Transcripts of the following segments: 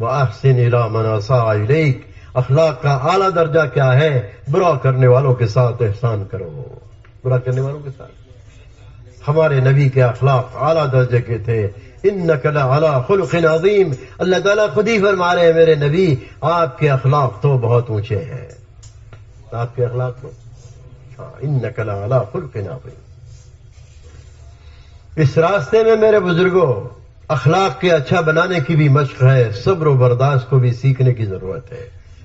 وَأَحْسِنْ إِلَىٰ مَنْ أَسَاءَ إِلَيْكَ، اخلاق کا اعلیٰ درجہ کیا ہے؟ برا کرنے والوں کے ساتھ احسان کرو، برا کرنے والوں کے ساتھ۔ ہمارے نبی کے اخلاق اعلیٰ درجے کے تھے۔ اِنَّكَ لَعَلَىٰ خُلُقٍ عَظِيمٍ، اللہ تعالیٰ خود ہی فرما رہے ہیں میرے نبی آپ کے اخلاق تو بہت اونچے ہیں، آپ کے اخلاق تو اِنَّكَ لَعَلَىٰ خُلُقٍ عَظِيمٍ۔ اس راستے میں میرے بزرگوں اخلاق کے اچھا بنانے کی بھی مشق ہے، صبر و برداشت کو بھی سیکھنے کی ضرورت ہے۔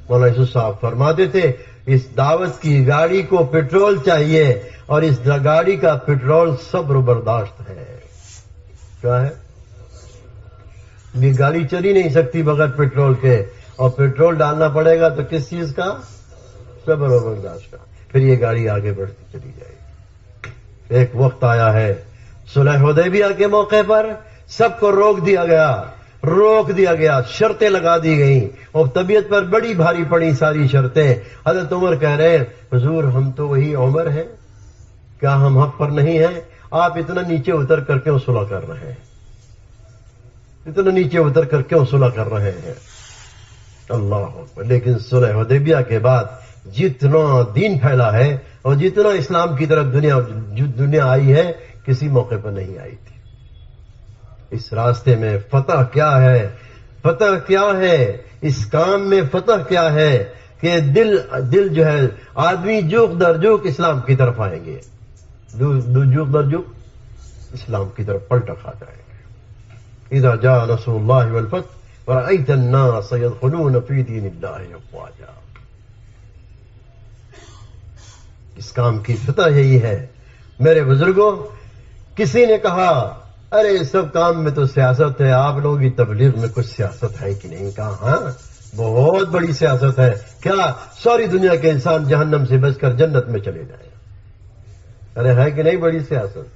مولانا یوسف صاحب فرماتے تھے اس دعوت کی گاڑی کو پیٹرول چاہیے اور اس گاڑی کا پیٹرول صبر و برداشت ہے۔ کیا ہے؟ یہ گاڑی چل ہی نہیں سکتی بغیر پیٹرول کے، اور پیٹرول ڈالنا پڑے گا تو کس چیز کا؟ صبر و برداشت کا، پھر یہ گاڑی آگے بڑھتی چلی جائے گی۔ ایک وقت آیا ہے صلح حدیبیہ کے موقع پر سب کو روک دیا گیا، شرطیں لگا دی گئیں اور طبیعت پر بڑی بھاری پڑی ساری شرطیں۔ حضرت عمر کہہ رہے ہیں حضور ہم تو وہی عمر ہیں، کیا ہم حق پر نہیں ہیں؟ آپ اتنا نیچے اتر کر کیوں صلح کر رہے ہیں؟ اتنا نیچے اتر کر کیوں صلح کر رہے ہیں؟ اللہ اکبر۔ لیکن صلح حدیبیہ کے بعد جتنا دین پھیلا ہے اور جتنا اسلام کی طرف دنیا آئی ہے کسی موقع پر نہیں آئی تھی۔ اس راستے میں فتح کیا ہے؟ فتح کیا ہے اس کام میں؟ فتح کیا ہے کہ دل جو ہے آدمی جوق در جوق اسلام کی طرف آئیں گے، جوق در جوق اسلام کی طرف پلٹا کھا جائیں گے۔ اذا جاء نصر اللہ والفتح ورأيت الناس يدخلون في دين الله افواجا۔ اس کام کی فتح یہی ہے میرے بزرگوں۔ کسی نے کہا ارے سب کام میں تو سیاست ہے، آپ لوگوں کی تبلیغ میں کچھ سیاست ہے کہ نہیں؟ کہا ہاں بہت بڑی سیاست ہے۔ کیا ساری دنیا کے انسان جہنم سے بچ کر جنت میں چلے جائیں؟ ارے ہے کہ نہیں بڑی سیاست؟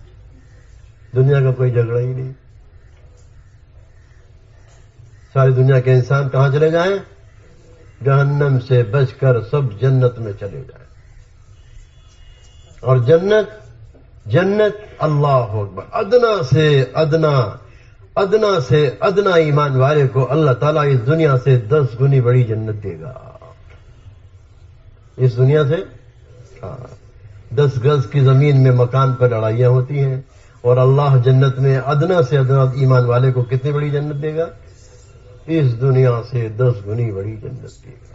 دنیا کا کوئی جھگڑا ہی نہیں، ساری دنیا کے انسان کہاں چلے جائیں؟ جہنم سے بچ کر سب جنت میں چلے جائیں۔ اور جنت اللہ اکبر، ادنا سے ادنا ایمان والے کو اللہ تعالیٰ اس دنیا سے 10 گنی بڑی جنت دے گا۔ اس دنیا سے 10 گز کی زمین میں مکان پر لڑائیاں ہوتی ہیں، اور اللہ جنت میں ادنا سے ادنا ایمان والے کو کتنی بڑی جنت دے گا؟ اس دنیا سے 10 گنی بڑی جنت دے گا۔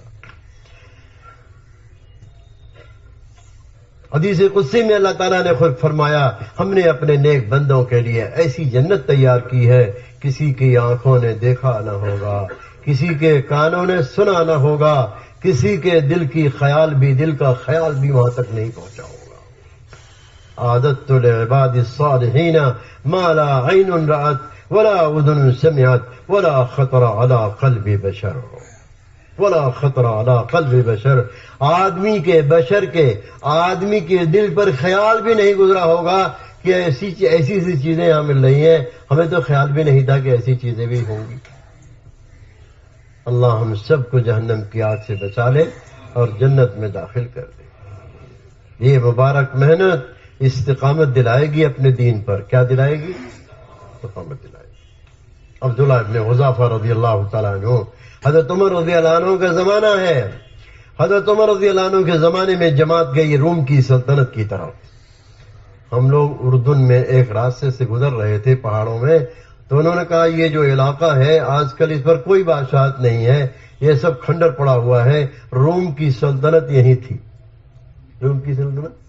حدیث قدسی میں اللہ تعالیٰ نے خود فرمایا ہم نے اپنے نیک بندوں کے لیے ایسی جنت تیار کی ہے کسی کی آنکھوں نے دیکھا نہ ہوگا، کسی کے کانوں نے سنا نہ ہوگا، کسی کے دل کا خیال بھی وہاں تک نہیں پہنچا ہوگا۔ اعددت لعباد الصالحین ما لا عین رأت ولا اذن سمعت ولا خطر علی قلب بشر، ولا خطر علی قلب بشر۔ آدمی کے دل پر خیال بھی نہیں گزرا ہوگا کہ ایسی چیزیں یہاں مل رہی ہیں، ہمیں تو خیال بھی نہیں تھا کہ ایسی چیزیں بھی ہوں گی۔ اللہ ہم سب کو جہنم کی آگ سے بچا لے اور جنت میں داخل کر دے۔ یہ مبارک محنت استقامت دلائے گی اپنے دین پر۔ کیا دلائے گی؟ استقامت دلائے گی۔ عبداللہ ابن حذافہ رضی اللہ تعالیٰ عنہ، حضرت عمر رضی اللہ عنہ کا زمانہ ہے۔ حضرت عمر رضی اللہ عنہ کے زمانے میں جماعت گئی روم کی سلطنت کی طرف۔ ہم لوگ اردن میں ایک راستے سے گزر رہے تھے پہاڑوں میں، تو انہوں نے کہا یہ جو علاقہ ہے آج کل اس پر کوئی بادشاہت نہیں ہے، یہ سب کھنڈر پڑا ہوا ہے، روم کی سلطنت یہی تھی۔ روم کی سلطنت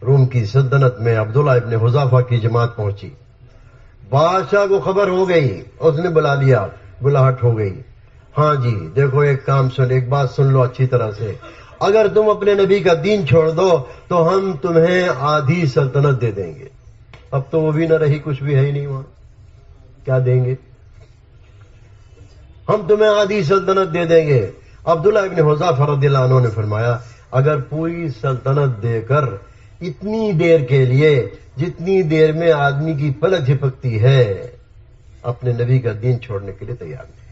روم کی سلطنت میں عبداللہ ابن حذافہ کی جماعت پہنچی۔ بادشاہ کو خبر ہو گئی، اس نے بلا لیا، بلاہٹ ہو گئی۔ ہاں جی دیکھو ایک کام سن، ایک بات سن لو اچھی طرح سے، اگر تم اپنے نبی کا دین چھوڑ دو تو ہم تمہیں آدھی سلطنت دے دیں گے۔ اب تو وہ بھی نہ رہی، کچھ بھی ہے ہی نہیں وہاں، کیا دیں گے؟ ہم تمہیں آدھی سلطنت دے دیں گے۔ عبداللہ ابن حذافہ رضی اللہ عنہ نے فرمایا اگر پوری سلطنت دے کر اتنی دیر کے لیے جتنی دیر میں آدمی کی پلک جھپکتی ہے اپنے نبی کا دین چھوڑنے کے لیے تیار نہیں،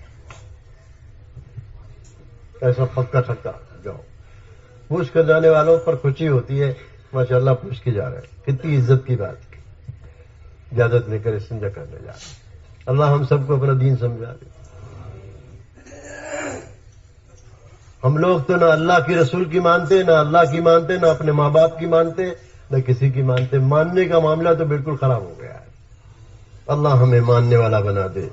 ایسا پکا چھکا جاؤ۔ پوچھ کر جانے والوں پر خوشی ہوتی ہے، ماشاءاللہ پوچھ کے جا رہے ہیں، کتنی عزت کی بات کی، اجازت لے کر استنجا کرنے جا رہے ہیں۔ اللہ ہم سب کو اپنا دین سمجھا دے. ہم لوگ تو نہ اللہ کی رسول کی مانتے، نہ اللہ کی مانتے، نہ اپنے ماں باپ کی مانتے، نہ کسی کی مانتے. ماننے کا معاملہ تو بالکل خراب ہو گیا ہے. اللہ ہمیں ماننے والا بنا دے.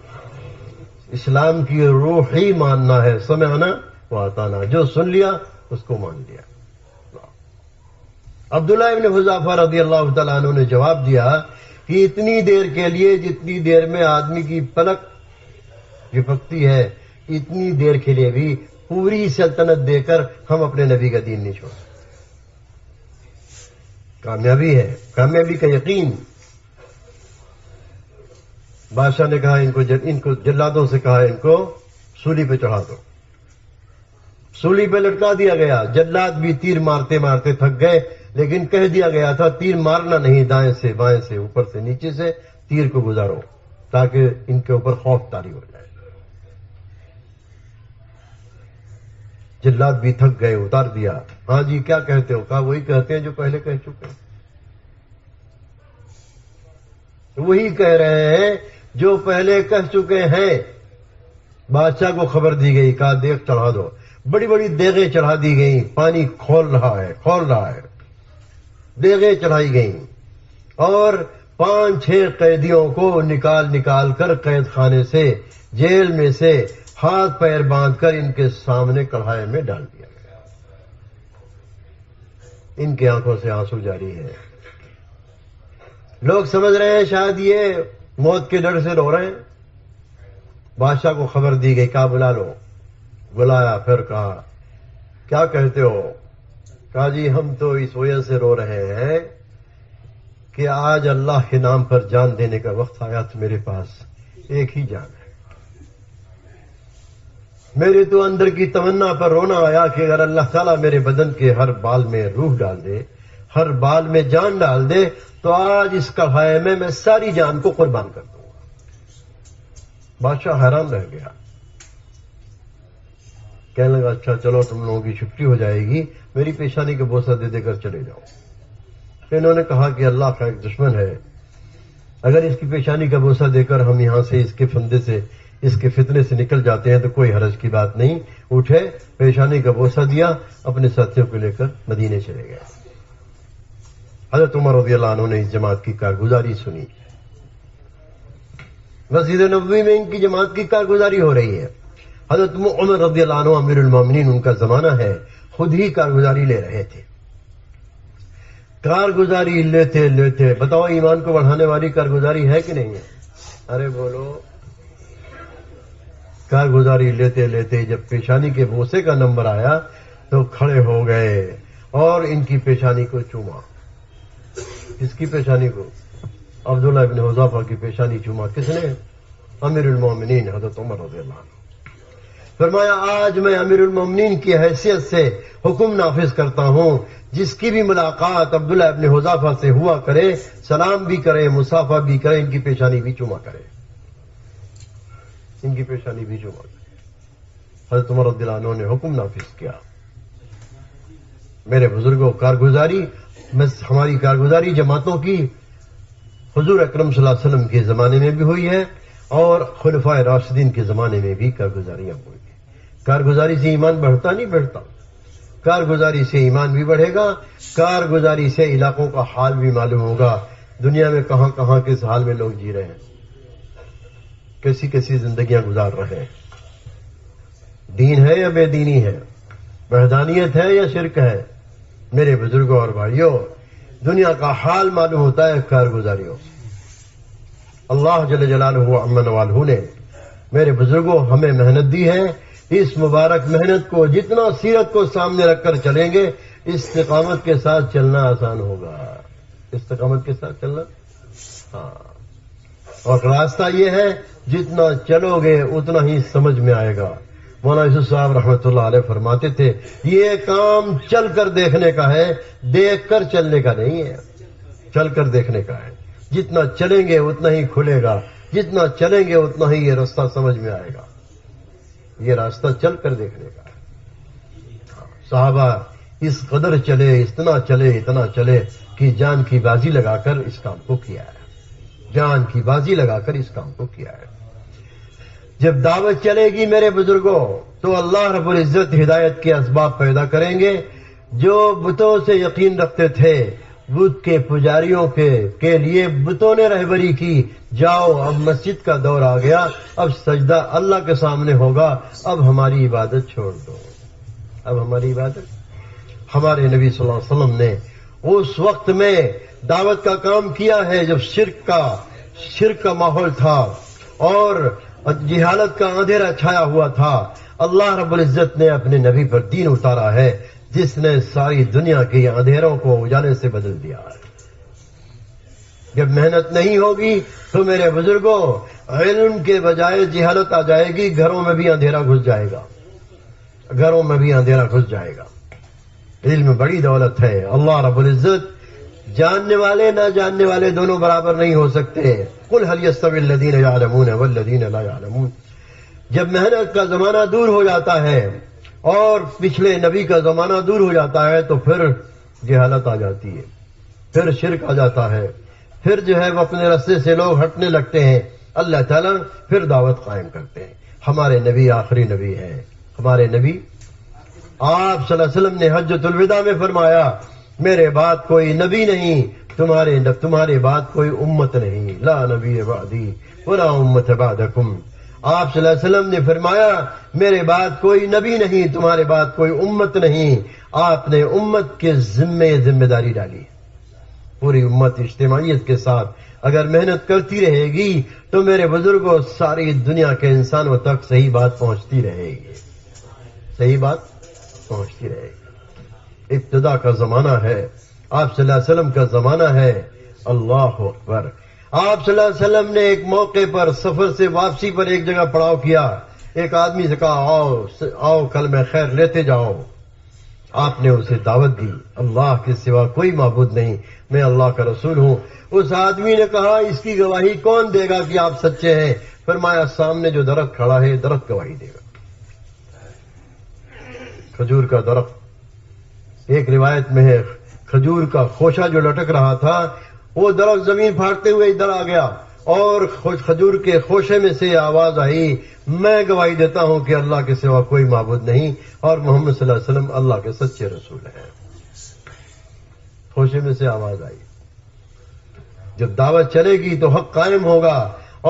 اسلام کی روح ہی ماننا ہے. سمعنا واطعنا، جو سن لیا اس کو مان لیا. عبداللہ ابن حذافہ رضی اللہ تعالیٰ عنہ نے جواب دیا کہ اتنی دیر کے لیے جتنی دیر میں آدمی کی پلک جھپکتی ہے، اتنی دیر کے لیے بھی پوری سلطنت دے کر ہم اپنے نبی کا دین نہیں چھوڑتے. کامیابی ہے، کامیابی کا یقین. بادشاہ نے کہا ان کو جلادوں سے کہا ان کو سولی پہ چڑھا دو. سولی پہ لٹکا دیا گیا. جلاد بھی تیر مارتے مارتے تھک گئے، لیکن کہہ دیا گیا تھا تیر مارنا نہیں، دائیں سے بائیں سے اوپر سے نیچے سے تیر کو گزارو تاکہ ان کے اوپر خوف طاری ہو جائے. جلاد بھی تھک گئے، اتار دیا. ہاں جی کیا کہتے ہو؟ کہا وہی کہتے ہیں جو پہلے کہہ چکے ہیں. وہی کہہ رہے ہیں جو پہلے کہہ چکے ہیں. بادشاہ کو خبر دی گئی، کہا دیگ چڑھا دو. بڑی بڑی دیگیں چڑھا دی گئیں. پانی کھول رہا ہے. دیگیں چڑھائی گئیں اور 5-6 قیدیوں کو نکال کر قید خانے سے، جیل میں سے ہاتھ پیر باندھ کر ان کے سامنے کڑھائی میں ڈال دیا گیا. ان کی آنکھوں سے آنسو جاری ہے. لوگ سمجھ رہے ہیں شاید یہ موت کے ڈر سے رو رہے ہیں. بادشاہ کو خبر دی گئی، کہا بلا لو. بلایا، پھر کہا کیا کہتے ہو؟ کہا جی ہم تو اس وجہ سے رو رہے ہیں کہ آج اللہ کے نام پر جان دینے کا وقت آیا تو میرے پاس ایک ہی جان ہے. میرے تو اندر کی تمنا پر رونا آیا کہ اگر اللہ تعالیٰ میرے بدن کے ہر بال میں روح ڈال دے، ہر بال میں جان ڈال دے، تو آج اس کڑھائی میں ساری جان کو قربان کر دوں گا. بادشاہ حیران رہ گیا. کہنے لگا اچھا چلو تم لوگوں کی چھٹی ہو جائے گی، میری پیشانی کا بوسہ دے کر چلے جاؤ. انہوں نے کہا کہ اللہ کا ایک دشمن ہے، اگر اس کی پیشانی کا بوسہ دے کر ہم یہاں سے اس کے فندے سے، اس کے فتنے سے نکل جاتے ہیں تو کوئی حرج کی بات نہیں. اٹھے، پیشانی کا بوسہ دیا، اپنے ساتھیوں کو لے کر مدینے چلے گئے. حضرت عمر رضی اللہ عنہ نے اس جماعت کی کارگزاری سنی. مسجد نبوی میں ان کی جماعت کی کارگزاری ہو رہی ہے. حضرت عمر رضی اللہ عنہ امیر المومنین، ان کا زمانہ ہے، خود ہی کارگزاری لے رہے تھے. کارگزاری لیتے بتاؤ ایمان کو بڑھانے والی کارگزاری ہے کہ نہیں ہے؟ ارے بولو. کارگزاری لیتے جب پیشانی کے بوسے کا نمبر آیا تو کھڑے ہو گئے اور ان کی پیشانی کو چوما. کس کی پیشانی کو؟ عبداللہ ابن حذافہ کی پیشانی چوما. کس نے؟ امیر المومنین حضرت عمر رضی اللہ عنہ. فرمایا آج میں امیر المومنین کی حیثیت سے حکم نافذ کرتا ہوں، جس کی بھی ملاقات عبداللہ ابن حذافہ سے ہوا کرے، سلام بھی کرے، مصافحہ بھی کرے، ان کی پیشانی بھی چوما کرے. ان کی پیشانی بھی چوما کرے. حضرت عمر رضی اللہ عنہ نے حکم نافذ کیا. میرے بزرگوں، کارگزاری ہماری کارگزاری جماعتوں کی حضور اکرم صلی اللہ علیہ وسلم کے زمانے میں بھی ہوئی ہے اور خلفائے راشدین کے زمانے میں بھی کارگزاریاں ہوئی ہیں. کارگزاری سے ایمان بڑھتا نہیں بڑھتا. کارگزاری سے ایمان بھی بڑھے گا. کارگزاری سے علاقوں کا حال بھی معلوم ہوگا. دنیا میں کہاں کہاں کس حال میں لوگ جی رہے ہیں، کیسی زندگیاں گزار رہے ہیں. دین ہے یا بے دینی ہے، وحدانیت ہے یا شرک ہے. میرے بزرگوں اور بھائیوں، دنیا کا حال معلوم ہوتا ہے کارگزاریوں. اللہ جل جلالہ عما نوالہ نے میرے بزرگوں ہمیں محنت دی ہے. اس مبارک محنت کو جتنا سیرت کو سامنے رکھ کر چلیں گے، استقامت کے ساتھ چلنا آسان ہوگا. استقامت کے ساتھ چلنا، ہاں. اور راستہ یہ ہے جتنا چلو گے اتنا ہی سمجھ میں آئے گا. مولانا یوسف صاحب رحمۃ اللہ علیہ فرماتے تھے یہ کام چل کر دیکھنے کا ہے، دیکھ کر چلنے کا نہیں ہے. چل کر دیکھنے کا ہے. جتنا چلیں گے اتنا ہی کھلے گا، جتنا چلیں گے اتنا ہی یہ راستہ سمجھ میں آئے گا. یہ راستہ چل کر دیکھنے کا ہے. صحابہ اس قدر چلے، اتنا چلے کہ جان کی بازی لگا کر اس کام کو کیا ہے. جان کی بازی لگا کر اس کام کو کیا ہے۔ جب دعوت چلے گی میرے بزرگوں تو اللہ رب العزت ہدایت کے اسباب پیدا کریں گے۔ جو بتوں سے یقین رکھتے تھے، بت کے پجاریوں کے لیے بتوں نے رہبری کی، جاؤ اب مسجد کا دور آ گیا، اب سجدہ اللہ کے سامنے ہوگا، اب ہماری عبادت چھوڑ دو۔ اب ہماری عبادت، ہمارے نبی صلی اللہ علیہ وسلم نے اس وقت میں دعوت کا کام کیا ہے جب شرک کا ماحول تھا اور جہالت کا اندھیرا چھایا ہوا تھا۔ اللہ رب العزت نے اپنے نبی پر دین اتارا ہے جس نے ساری دنیا کے اندھیروں کو اجالے سے بدل دیا ہے۔ جب محنت نہیں ہوگی تو میرے بزرگوں علم کے بجائے جہالت آ جائے گی، گھروں میں بھی اندھیرا گھس جائے گا، گھروں میں بھی اندھیرا گھس جائے گا۔ علم بڑی دولت ہے۔ اللہ رب العزت جاننے والے نہ جاننے والے دونوں برابر نہیں ہو سکتے۔ قل هل يستوي الذين يعلمون والذين لا يعلمون۔ جب محنت کا زمانہ دور ہو جاتا ہے اور پچھلے نبی کا زمانہ دور ہو جاتا ہے تو پھر جہالت آ جاتی ہے، پھر شرک آ جاتا ہے، پھر جو ہے وہ اپنے رستے سے لوگ ہٹنے لگتے ہیں۔ اللہ تعالیٰ پھر دعوت قائم کرتے ہیں۔ ہمارے نبی آخری نبی ہیں۔ ہمارے نبی آپ صلی اللہ علیہ وسلم نے حجۃ الوداع میں فرمایا میرے بعد کوئی نبی نہیں، تمہارے بعد کوئی امت نہیں، لا نبی بعدی ولا امت بعدکم۔ آپ صلی اللہ علیہ وسلم نے فرمایا میرے بعد کوئی نبی نہیں، تمہارے بعد کوئی امت نہیں۔ آپ نے امت کے ذمہ داری ڈالی۔ پوری امت اجتماعیت کے ساتھ اگر محنت کرتی رہے گی تو میرے بزرگوں ساری دنیا کے انسانوں تک صحیح بات پہنچتی رہے گی، صحیح بات پہنچتی رہے گی۔ ابتدا کا زمانہ ہے، آپ صلی اللہ علیہ وسلم کا زمانہ ہے۔ اللہ اکبر۔ آپ صلی اللہ علیہ وسلم نے ایک موقع پر سفر سے واپسی پر ایک جگہ پڑاؤ کیا، ایک آدمی سے کہا آؤ کلمہ خیر لیتے جاؤ۔ آپ نے اسے دعوت دی، اللہ کے سوا کوئی معبود نہیں، میں اللہ کا رسول ہوں۔ اس آدمی نے کہا اس کی گواہی کون دے گا کہ آپ سچے ہیں؟ فرمایا سامنے جو درخت کھڑا ہے درخت گواہی دے گا۔ کھجور کا درخت، ایک روایت میں ہے کھجور کا خوشہ جو لٹک رہا تھا وہ درخت زمین پھاڑتے ہوئے ادھر آ گیا اور کھجور کے خوشے میں سے آواز آئی میں گواہی دیتا ہوں کہ اللہ کے سوا کوئی معبود نہیں اور محمد صلی اللہ علیہ وسلم اللہ کے سچے رسول ہیں۔ خوشے میں سے آواز آئی۔ جب دعوت چلے گی تو حق قائم ہوگا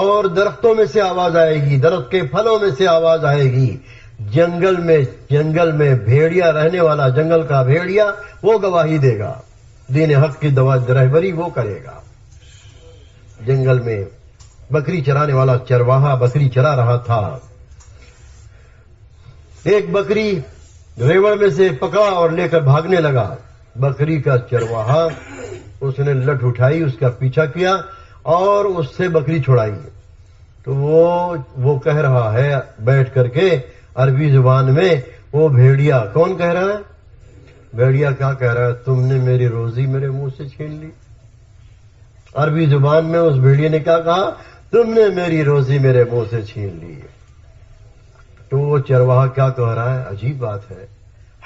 اور درختوں میں سے آواز آئے گی، درخت کے پھلوں میں سے آواز آئے گی۔ جنگل میں بھیڑیا رہنے والا، جنگل کا بھیڑیا وہ گواہی دے گا، دین حق کی رہبری وہ کرے گا۔ جنگل میں بکری چرانے والا چرواہا بکری چرا رہا تھا، ایک بکری ریوڑ میں سے پکڑا اور لے کر بھاگنے لگا۔ بکری کا چرواہا اس نے لٹ اٹھائی، اس کا پیچھا کیا اور اس سے بکری چھڑائی۔ تو وہ کہہ رہا ہے بیٹھ کر کے عربی زبان میں، وہ بھیڑیا کون کہہ رہا ہے؟ بھیڑیا کیا کہہ رہا ہے؟ تم نے میری روزی میرے منہ سے چھین لی۔ عربی زبان میں اس بھیڑیا نے کیا کہا؟ تم نے میری روزی میرے منہ سے چھین لی۔ تو وہ چرواہا کیا کہہ رہا ہے؟ عجیب بات ہے،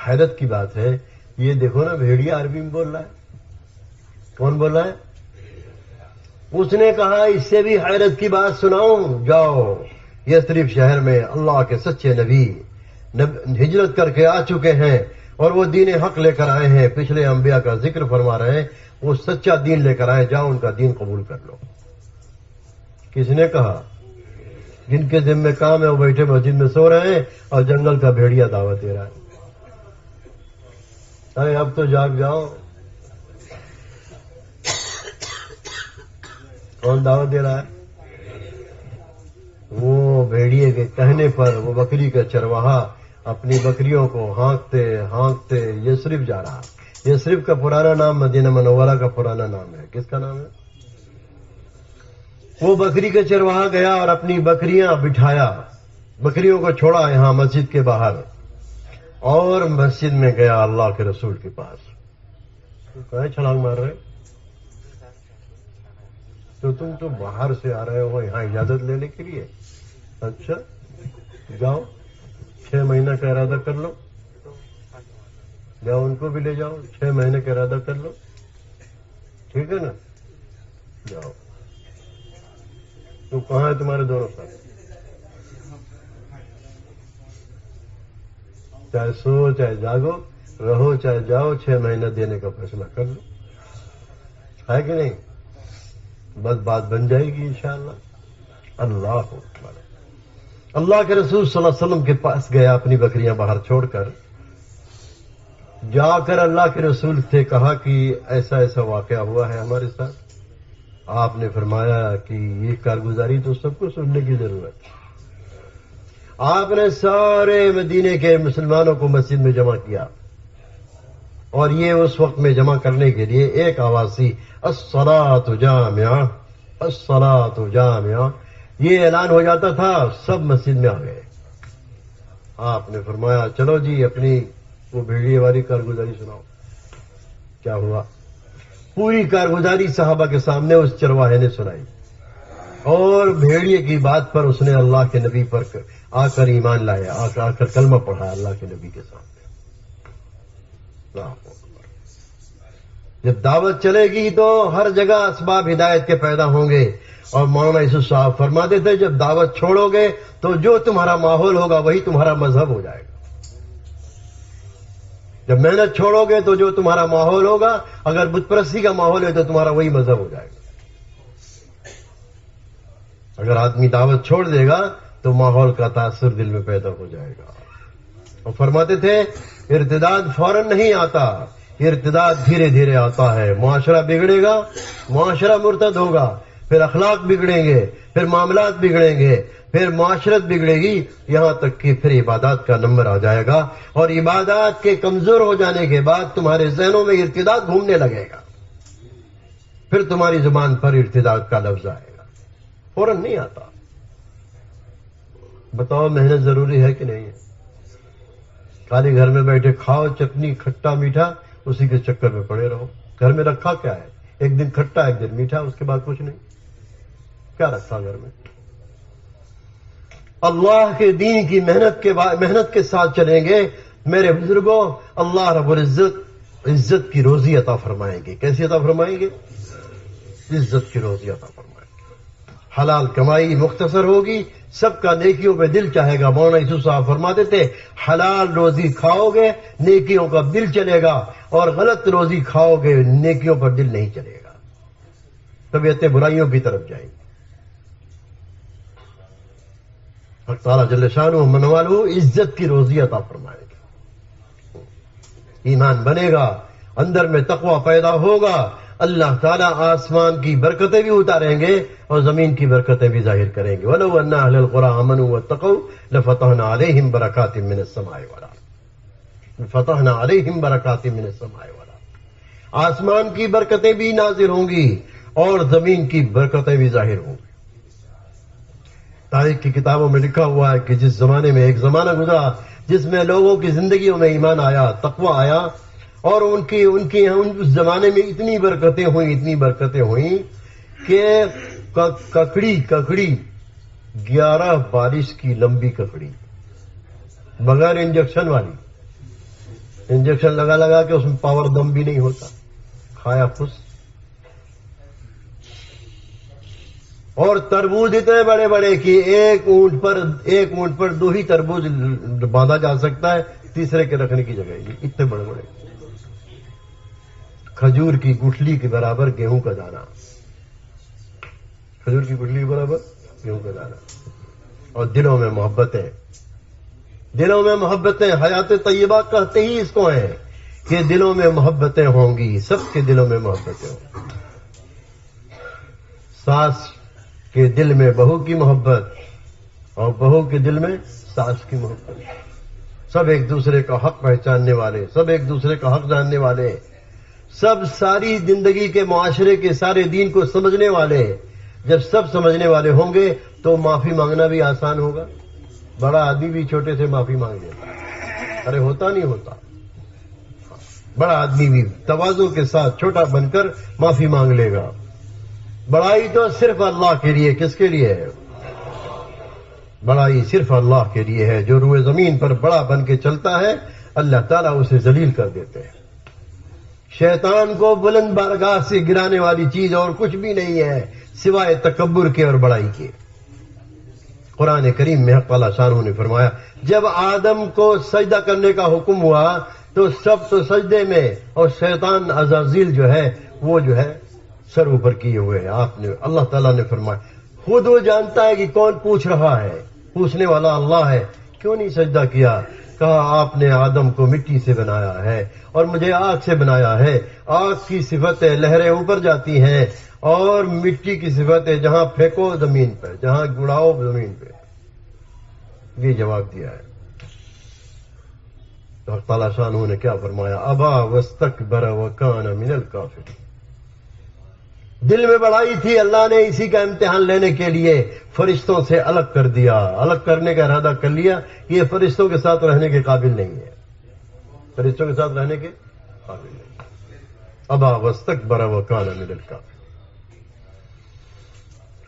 حیرت کی بات ہے۔ یہ دیکھو نا، بھیڑیا عربی میں بول رہا ہے۔ کون بول رہا ہے؟ اس نے کہا اس سے بھی حیرت کی بات سناؤں، جاؤ یثرب شہر میں اللہ کے سچے نبی ہجرت کر کے آ چکے ہیں اور وہ دین حق لے کر آئے ہیں، پچھلے انبیاء کا ذکر فرما رہے ہیں، وہ سچا دین لے کر آئے، جاؤ ان کا دین قبول کر لو۔ کس نے کہا؟ جن کے ذمہ کام ہے وہ بیٹھے مسجد میں سو رہے ہیں اور جنگل کا بھیڑیا دعوت دے رہا ہے۔ ارے اب تو جاگ جاؤ۔ کون دعوت دے رہا ہے؟ وہ بھیڑیے کے کہنے پر وہ بکری کا چرواہا اپنی بکریوں کو ہانکتے ہانکتے یثرب جا رہا۔ یثرب کا پرانا نام مدینہ منورہ کا پرانا نام ہے۔ کس کا نام ہے؟ وہ بکری کا چرواہا گیا اور اپنی بکریاں بٹھایا، بکریوں کو چھوڑا یہاں مسجد کے باہر اور مسجد میں گیا اللہ کے رسول کے پاس۔ کہیں چھلانگ مار رہے؟ تو تم تو باہر سے آ رہے ہو یہاں اجازت لینے کے لیے؟ اچھا جاؤ 6 مہینہ کا ارادہ کر لو، جاؤ ان کو بھی لے جاؤ 6 مہینے کا ارادہ کر لو، ٹھیک ہے نا؟ جاؤ تو کہاں ہے تمہارے دونوں ساتھ؟ چاہے سو چاہے جاگو، رہو چاہے جاؤ، 6 مہینہ دینے کا فیصلہ کر لو، ہے کہ نہیں؟ بس بات بن جائے گی انشاءاللہ۔ اللہ اکبر۔ اللہ کے رسول صلی اللہ علیہ وسلم کے پاس گیا اپنی بکریاں باہر چھوڑ کر، جا کر اللہ کے رسول سے کہا کہ ایسا ایسا واقعہ ہوا ہے ہمارے ساتھ۔ آپ نے فرمایا کہ یہ کارگزاری تو سب کو سننے کی ضرورت ہے۔ آپ نے سارے مدینے کے مسلمانوں کو مسجد میں جمع کیا، اور یہ اس وقت میں جمع کرنے کے لیے ایک آواز تھی، الصلاۃ جامعہ، الصلاۃ جامعہ، یہ اعلان ہو جاتا تھا، سب مسجد میں آ گئے۔ آپ نے فرمایا چلو جی اپنی وہ بھیڑیے والی کارگزاری سناؤ۔ کیا ہوا؟ پوری کارگزاری صحابہ کے سامنے اس چرواہے نے سنائی، اور بھیڑیے کی بات پر اس نے اللہ کے نبی پر آ کر ایمان لایا، آ کر کلمہ پڑھا اللہ کے نبی کے سامنے۔ جب دعوت چلے گی تو ہر جگہ اسباب ہدایت کے پیدا ہوں گے، اور مولانا یوسف صاحب فرماتے تھے جب دعوت چھوڑو گے تو جو تمہارا ماحول ہوگا وہی تمہارا مذہب ہو جائے گا۔ جب محنت چھوڑو گے تو جو تمہارا ماحول ہوگا، اگر بت پرستی کا ماحول ہے تو تمہارا وہی مذہب ہو جائے گا۔ اگر آدمی دعوت چھوڑ دے گا تو ماحول کا تاثر دل میں پیدا ہو جائے گا۔ اور فرماتے تھے ارتداد فوراً نہیں آتا، ارتداد دھیرے دھیرے آتا ہے۔ معاشرہ بگڑے گا، معاشرہ مرتد ہوگا، پھر اخلاق بگڑیں گے، پھر معاملات بگڑیں گے، پھر معاشرت بگڑے گی، یہاں تک کہ پھر عبادات کا نمبر آ جائے گا، اور عبادات کے کمزور ہو جانے کے بعد تمہارے ذہنوں میں ارتداد گھومنے لگے گا، پھر تمہاری زبان پر ارتداد کا لفظ آئے گا۔ فوراً نہیں آتا۔ بتاؤ محنت ضروری ہے کہ نہیں ہے؟ خالی گھر میں بیٹھے کھاؤ چٹنی کھٹا میٹھا، اسی کے چکر میں پڑے رہو۔ گھر میں رکھا کیا ہے؟ ایک دن کھٹا ایک دن میٹھا، اس کے بعد کچھ نہیں۔ کیا رکھا گھر میں؟ اللہ کے دین کی محنت کے ساتھ چلیں گے میرے بزرگوں، اللہ رب العزت عزت کی روزی عطا فرمائیں گے۔ کیسی عطا فرمائیں گے؟ عزت کی روزی عطا فرمائیں گے۔ حلال کمائی مختصر ہوگی، سب کا نیکیوں پہ دل چاہے گا۔ مولانا یوسف صاحب فرماتے تھے حلال روزی کھاؤ گے نیکیوں کا دل چلے گا، اور غلط روزی کھاؤ گے نیکیوں پر دل نہیں چلے گا، طبیعتیں برائیوں کی طرف جائیں گی۔ حق تعالیٰ جل شانہ من والہ عزت کی روزی عطا فرمائے گا، ایمان بنے گا، اندر میں تقوی پیدا ہوگا، اللہ تعالیٰ آسمان کی برکتیں بھی اتاریں گے اور زمین کی برکتیں بھی ظاہر کریں گے۔ وَلَوْ أَنَّ أَهْلَ الْقُرَىٰ آمَنُوا وَاتَّقَوْا لَفَتَحْنَا عَلَيْهِمْ بَرَكَاتٍ مِّنَ السَّمَاءِ وَالْأَرْضِ، فَتَحْنَا عَلَيْهِمْ بَرَكَاتٍ مِّنَ السَّمَاءِ وَالْأَرْضِ، آسمان کی برکتیں بھی نازل ہوں گی اور زمین کی برکتیں بھی ظاہر ہوں گی۔ تاریخ کی کتابوں میں لکھا ہوا ہے کہ جس زمانے میں ایک زمانہ گزرا جس میں لوگوں کی زندگیوں میں ایمان آیا، تقوی آیا، اور اس زمانے میں اتنی برکتیں ہوئیں کہ ککڑی 11 بارش کی لمبی ککڑی، بغیر انجیکشن والی، انجیکشن لگا کے اس میں پاور دم بھی نہیں ہوتا، کھایا پھس۔ اور تربوز اتنے بڑے بڑے کہ ایک اونٹ پر 2 ہی تربوز باندھا جا سکتا ہے، تیسرے کے رکھنے کی جگہ نہیں، اتنے بڑے بڑے۔ کھجور کی گٹھلی کے برابر گیہوں کا دانہ، کھجور کی گٹھلی کے برابر گیہوں کا دانہ، اور دلوں میں محبتیں، حیات طیبہ کہتے ہی اس کو ہیں کہ دلوں میں محبتیں ہوں گی، سب کے دلوں میں محبتیں ہوں گی۔ ساس کے دل میں بہو کی محبت، اور بہو کے دل میں ساس کی محبت، سب ایک دوسرے کا حق پہچاننے والے، سب ایک دوسرے کا حق جاننے والے، سب ساری زندگی کے معاشرے کے سارے دین کو سمجھنے والے۔ جب سب سمجھنے والے ہوں گے تو معافی مانگنا بھی آسان ہوگا۔ بڑا آدمی بھی چھوٹے سے معافی مانگ لیتا ہے، ارے ہوتا نہیں ہوتا۔ بڑا آدمی بھی تواضع کے ساتھ چھوٹا بن کر معافی مانگ لے گا۔ بڑائی تو صرف اللہ کے لیے، کس کے لیے ہے؟ بڑائی صرف اللہ کے لیے ہے۔ جو روئے زمین پر بڑا بن کے چلتا ہے اللہ تعالیٰ اسے ذلیل کر دیتے ہیں۔ شیطان کو بلند بارگاہ سے گرانے والی چیز اور کچھ بھی نہیں ہے سوائے تکبر کے اور بڑائی کے۔ قرآن کریم میں حق تعالیٰ شانہ نے فرمایا جب آدم کو سجدہ کرنے کا حکم ہوا تو سب تو سجدے میں، اور شیطان عزازیل جو ہے وہ جو ہے سر اوپر کیے ہوئے ہیں. آپ نے اللہ تعالیٰ نے فرمایا خود وہ جانتا ہے کہ کون پوچھ رہا ہے، پوچھنے والا اللہ ہے، کیوں نہیں سجدہ کیا؟ کہا آپ نے آدم کو مٹی سے بنایا ہے اور مجھے آگ سے بنایا ہے. آگ کی صفت ہے لہریں اوپر جاتی ہیں، اور مٹی کی صفت ہے جہاں پھینکو زمین پہ، جہاں گڑاؤ زمین پہ. یہ جواب دیا ہے. تو تعالیٰ شانہ نے کیا فرمایا؟ ابا واستکبر وکان من الکافرین. دل میں بڑائی تھی، اللہ نے اسی کا امتحان لینے کے لیے فرشتوں سے الگ کر دیا، الگ کرنے کا ارادہ کر لیا. یہ فرشتوں کے ساتھ رہنے کے قابل نہیں ہے، فرشتوں کے ساتھ رہنے کے قابل نہیں. ابا واستکبر وکان من الکافرین.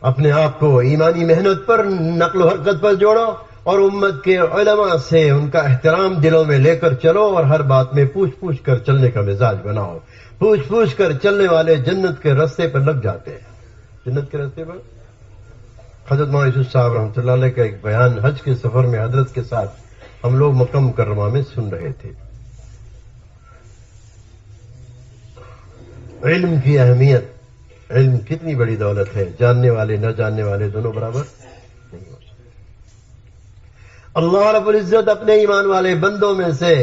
اپنے آپ کو ایمانی محنت پر، نقل و حرکت پر جوڑو، اور امت کے علماء سے ان کا احترام دلوں میں لے کر چلو، اور ہر بات میں پوچھ پوچھ کر چلنے کا مزاج بناؤ. پوچھ پوچھ کر چلنے والے جنت کے راستے پر لگ جاتے ہیں. جنت کے راستے پر حضرت مولانا یوسف صاحب رحمۃ اللہ علیہ کا ایک بیان حج کے سفر میں حضرت کے ساتھ ہم لوگ مکہ مکرمہ میں سن رہے تھے. علم کی اہمیت، علم کتنی بڑی دولت ہے، جاننے والے نہ جاننے والے دونوں برابر نہیں ہو سکتے. اللہ رب العزت اپنے ایمان والے بندوں میں سے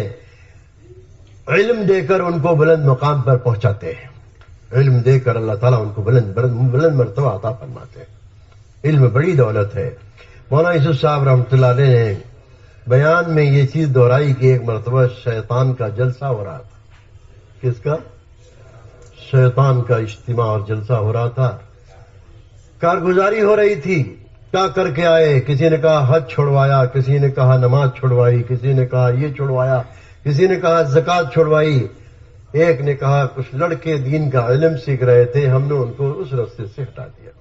علم دے کر ان کو بلند مقام پر پہنچاتے ہیں. علم دے کر اللہ تعالیٰ ان کو بلند مرتبہ عطا فرماتے ہیں. علم بڑی دولت ہے. مولانا یوسف صاحب رحمۃ اللہ علیہ نے بیان میں یہ چیز دہرائی کہ ایک مرتبہ شیطان کا جلسہ ہو رہا تھا. کس کا؟ شیطان کا اجتماع اور جلسہ ہو رہا تھا. کارگزاری ہو رہی تھی، کیا کر کے آئے؟ کسی نے کہا حج چھڑوایا، کسی نے کہا نماز چھڑوائی، کسی نے کہا یہ چھڑوایا، کسی نے کہا زکوٰۃ چھڑوائی. ایک نے کہا کچھ لڑکے دین کا علم سیکھ رہے تھے، ہم نے ان کو اس راستے سے ہٹا دیا.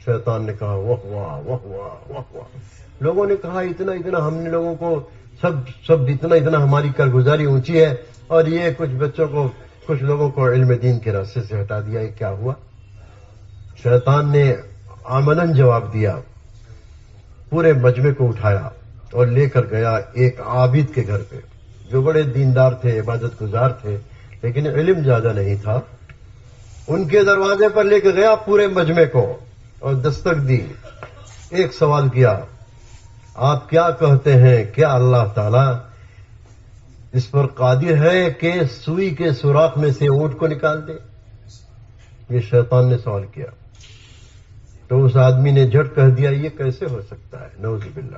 شیطان نے کہا واہ واہ واہ واہ واہ واہ. لوگوں نے کہا اتنا ہم نے لوگوں کو سب اتنا ہماری کارگزاری اونچی ہے، اور یہ کچھ بچوں کو، کچھ لوگوں کو علم دین کے راستے سے ہٹا دیا. یہ کیا ہوا؟ شیطان نے عملاً جواب دیا. پورے مجمع کو اٹھایا اور لے کر گیا ایک عابد کے گھر پہ، جو بڑے دیندار تھے، عبادت گزار تھے، لیکن علم زیادہ نہیں تھا. ان کے دروازے پر لے کے گیا پورے مجمع کو اور دستک دی. ایک سوال کیا، آپ کیا کہتے ہیں، کیا اللہ تعالی اس پر قادر ہے کہ سوئی کے سوراخ میں سے اونٹ کو نکال دے؟ یہ شیطان نے سوال کیا. تو اس آدمی نے جھٹ کہہ دیا یہ کیسے ہو سکتا ہے، نعوذ باللہ.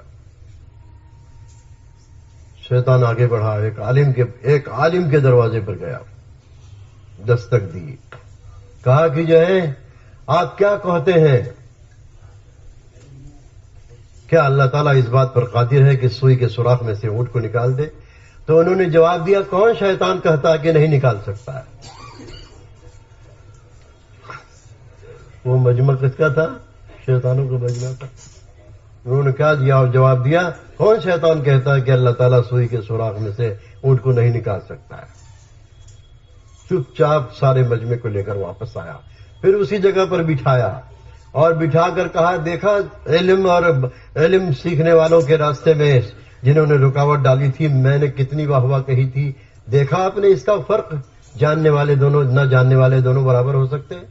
شیطان آگے بڑھا، ایک عالم کے دروازے پر گیا، دستک دی، کہا کہ جو ہے آپ کیا کہتے ہیں، کیا اللہ تعالیٰ اس بات پر قادر ہے کہ سوئی کے سوراخ میں سے اونٹ کو نکال دے؟ تو انہوں نے جواب دیا کون شیطان کہتا ہے کہ نہیں نکال سکتا ہے؟ وہ مجمع کس کا تھا؟ شیطانوں کا مجمع تھا. انہوں نے کیا جواب دیا؟ کون شیطان کہتا ہے کہ اللہ تعالیٰ سوئی کے سوراخ میں سے اونٹ کو نہیں نکال سکتا ہے؟ چپ چاپ سارے مجمع کو لے کر واپس آیا، پھر اسی جگہ پر بٹھایا اور بٹھا کر کہا دیکھا علم اور علم سیکھنے والوں کے راستے میں جنہوں نے رکاوٹ ڈالی تھی میں نے کتنی واہ واہ کہی تھی، دیکھا آپ نے اس کا فرق؟ جاننے والے دونوں نہ جاننے والے دونوں برابر ہو سکتے ہیں؟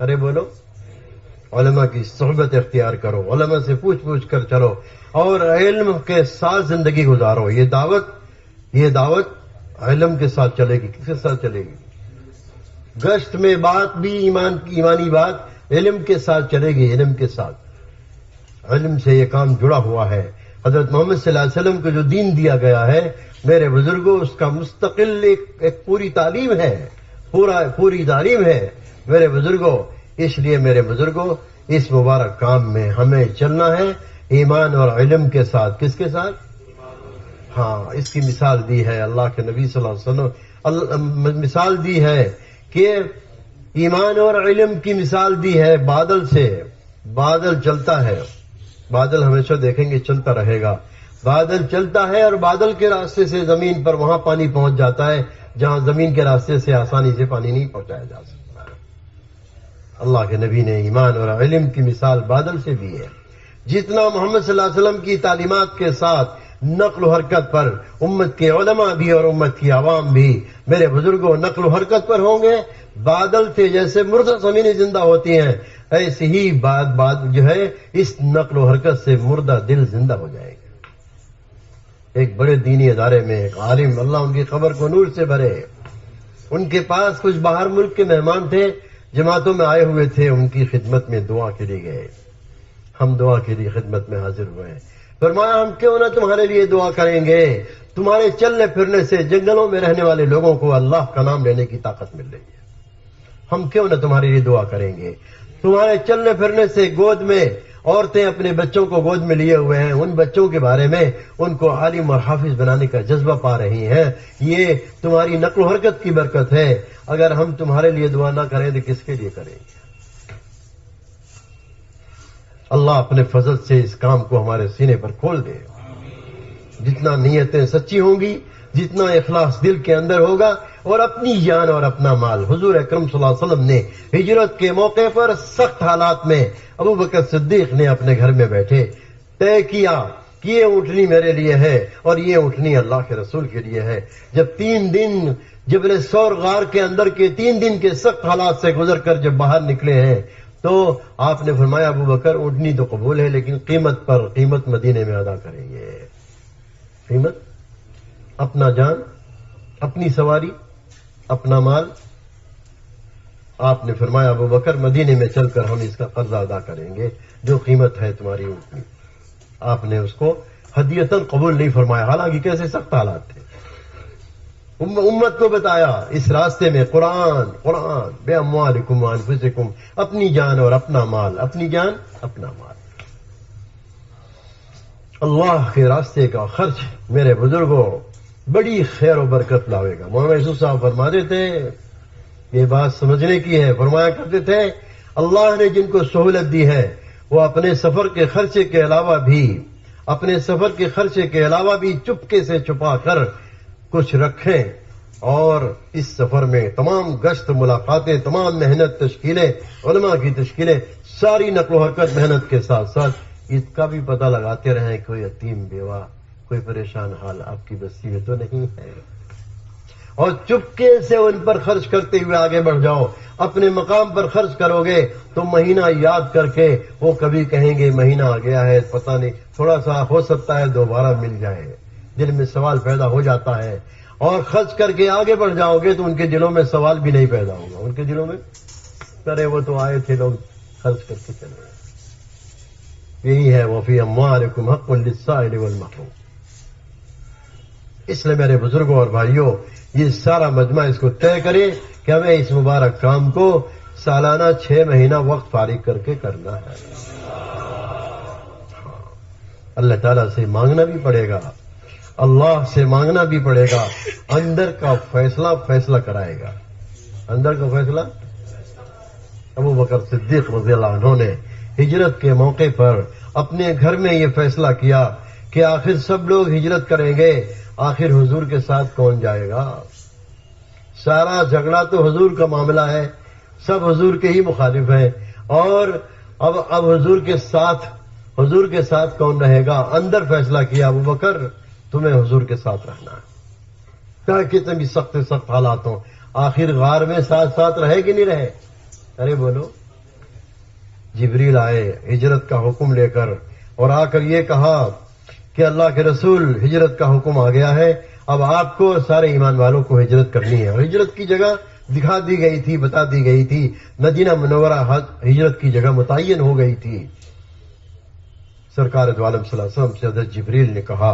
ارے بولو، علماء کی صحبت اختیار کرو، علماء سے پوچھ پوچھ کر چلو اور علم کے ساتھ زندگی گزارو. یہ دعوت علم کے ساتھ چلے گی. کس کے ساتھ چلے گی؟ گشت میں بات بھی ایمانی بات علم کے ساتھ چلے گی. علم کے ساتھ، علم سے یہ کام جڑا ہوا ہے. حضرت محمد صلی اللہ علیہ وسلم کو جو دین دیا گیا ہے میرے بزرگوں، اس کا مستقل ایک پوری تعلیم ہے، پوری تعلیم ہے میرے بزرگوں. اس لیے میرے بزرگوں اس مبارک کام میں ہمیں چلنا ہے ایمان اور علم کے ساتھ. کس کے ساتھ؟ ہاں، اس کی مثال دی ہے اللہ کے نبی صلی اللہ علیہ وسلم. مثال دی ہے کہ ایمان اور علم کی مثال دی ہے بادل سے. بادل چلتا ہے، بادل ہمیشہ دیکھیں گے چلتا رہے گا. بادل چلتا ہے اور بادل کے راستے سے زمین پر وہاں پانی پہنچ جاتا ہے جہاں زمین کے راستے سے آسانی سے پانی نہیں پہنچایا جا سکتا ہے. اللہ کے نبی نے ایمان اور علم کی مثال بادل سے دی ہے. جتنا محمد صلی اللہ علیہ وسلم کی تعلیمات کے ساتھ نقل و حرکت پر امت کے علماء بھی اور امت کی عوام بھی میرے بزرگوں نقل و حرکت پر ہوں گے، بادل سے جیسے مردہ زمینیں زندہ ہوتی ہیں ایسے ہی بعد جو ہے اس نقل و حرکت سے مردہ دل زندہ ہو جائے گا۔ ایک بڑے دینی ادارے میں ایک عالم، اللہ ان کی قبر کو نور سے بھرے، ان کے پاس کچھ باہر ملک کے مہمان تھے، جماعتوں میں آئے ہوئے تھے، ان کی خدمت میں دعا کے لیے گئے۔ ہم دعا کے لیے خدمت میں حاضر ہوئے ہیں۔ فرمایا ہم کیوں نہ تمہارے لیے دعا کریں گے، تمہارے چلنے پھرنے سے جنگلوں میں رہنے والے لوگوں کو اللہ کا نام لینے کی طاقت مل رہی ہے، ہم کیوں نہ تمہارے لیے دعا کریں گے۔ تمہارے چلنے پھرنے سے گود میں عورتیں اپنے بچوں کو گود میں لیے ہوئے ہیں، ان بچوں کے بارے میں ان کو عالم اور حافظ بنانے کا جذبہ پا رہی ہیں، یہ تمہاری نقل و حرکت کی برکت ہے۔ اگر ہم تمہارے لیے دعا نہ کریں تو کس کے لیے کریں گے؟ اللہ اپنے فضل سے اس کام کو ہمارے سینے پر کھول دے۔ جتنا نیتیں سچی ہوں گی، جتنا اخلاص دل کے اندر ہوگا، اور اپنی جان اور اپنا مال، حضور اکرم صلی اللہ علیہ وسلم نے ہجرت کے موقع پر سخت حالات میں ابو بکر صدیق نے اپنے گھر میں بیٹھے طے کیا کہ یہ اونٹنی میرے لیے ہے اور یہ اونٹنی اللہ کے رسول کے لیے ہے۔ جب 3 دن جبل ثور غار کے اندر کے 3 دن کے سخت حالات سے گزر کر جب باہر نکلے ہیں تو آپ نے فرمایا ابو بکر اونٹنی تو قبول ہے لیکن قیمت مدینے میں ادا کریں گے۔ قیمت، اپنا جان، اپنی سواری، اپنا مال۔ آپ نے فرمایا ابو بکر مدینے میں چل کر ہم اس کا قرضہ ادا کریں گے، جو قیمت ہے تمہاری اونٹنی۔ آپ نے اس کو ہدیتاً قبول نہیں فرمایا، حالانکہ کیسے سخت حالات تھے۔ امت کو بتایا اس راستے میں قرآن بے اموالکم وانفسکم، اپنی جان اور اپنا مال، اپنی جان اپنا مال۔ اللہ کے راستے کا خرچ میرے بزرگوں بڑی خیر و برکت لاوے گا۔ مولانا یوسف صاحب فرماتے تھے، یہ بات سمجھنے کی ہے، فرمایا کرتے تھے اللہ نے جن کو سہولت دی ہے وہ اپنے سفر کے خرچے کے علاوہ بھی چپکے سے چھپا کر کچھ رکھیں، اور اس سفر میں تمام گشت، ملاقاتیں، تمام محنت، تشکیلیں، علماء کی تشکیلیں، ساری نقل و حرکت محنت کے ساتھ ساتھ اس کا بھی پتہ لگاتے رہیں کوئی یتیم بیوہ، کوئی پریشان حال آپ کی بستی میں تو نہیں ہے، اور چپکے سے ان پر خرچ کرتے ہوئے آگے بڑھ جاؤ۔ اپنے مقام پر خرچ کرو گے تو مہینہ یاد کر کے وہ کبھی کہیں گے مہینہ آ گیا ہے، پتہ نہیں، تھوڑا سا ہو سکتا ہے دوبارہ مل جائے، دل میں سوال پیدا ہو جاتا ہے۔ اور خرچ کر کے آگے بڑھ جاؤ گے تو ان کے دلوں میں سوال بھی نہیں پیدا ہوگا، ان کے دلوں میں ارے وہ تو آئے تھے لوگ خرچ کر کے چلے گئے۔ یہی ہے وفی اموالکم حق للسائل والمحروم۔ اس لیے میرے بزرگوں اور بھائیوں یہ سارا مجمع اس کو طے کرے کہ ہمیں اس مبارک کام کو سالانہ 6 مہینہ وقت فارغ کر کے کرنا ہے۔ اللہ تعالیٰ سے مانگنا بھی پڑے گا، اللہ سے مانگنا بھی پڑے گا، اندر کا فیصلہ کرائے گا۔ اندر کا فیصلہ ابو بکر صدیق رضی اللہ عنہ نے ہجرت کے موقع پر اپنے گھر میں یہ فیصلہ کیا کہ آخر سب لوگ ہجرت کریں گے، آخر حضور کے ساتھ کون جائے گا؟ سارا جھگڑا تو حضور کا معاملہ ہے، سب حضور کے ہی مخالف ہیں، اور اب حضور کے ساتھ کون رہے گا؟ اندر فیصلہ کیا ابو بکر تمہیں حضور کے ساتھ رہنا ہے، چاہے کتنے بھی سخت حالات ہوں۔ آخر غار میں ساتھ رہے کہ نہیں رہے؟ ارے بولو۔ جبریل آئے ہجرت کا حکم لے کر اور آ کر یہ کہا کہ اللہ کے رسول ہجرت کا حکم آ گیا ہے، اب آپ کو سارے ایمان والوں کو ہجرت کرنی ہے۔ اور ہجرت کی جگہ دکھا دی گئی تھی، بتا دی گئی تھی، مدینہ منورہ ہجرت کی جگہ متعین ہو گئی تھی۔ سرکار دو عالم صلی اللہ علیہ وسلم سے حضرت جبریل نے کہا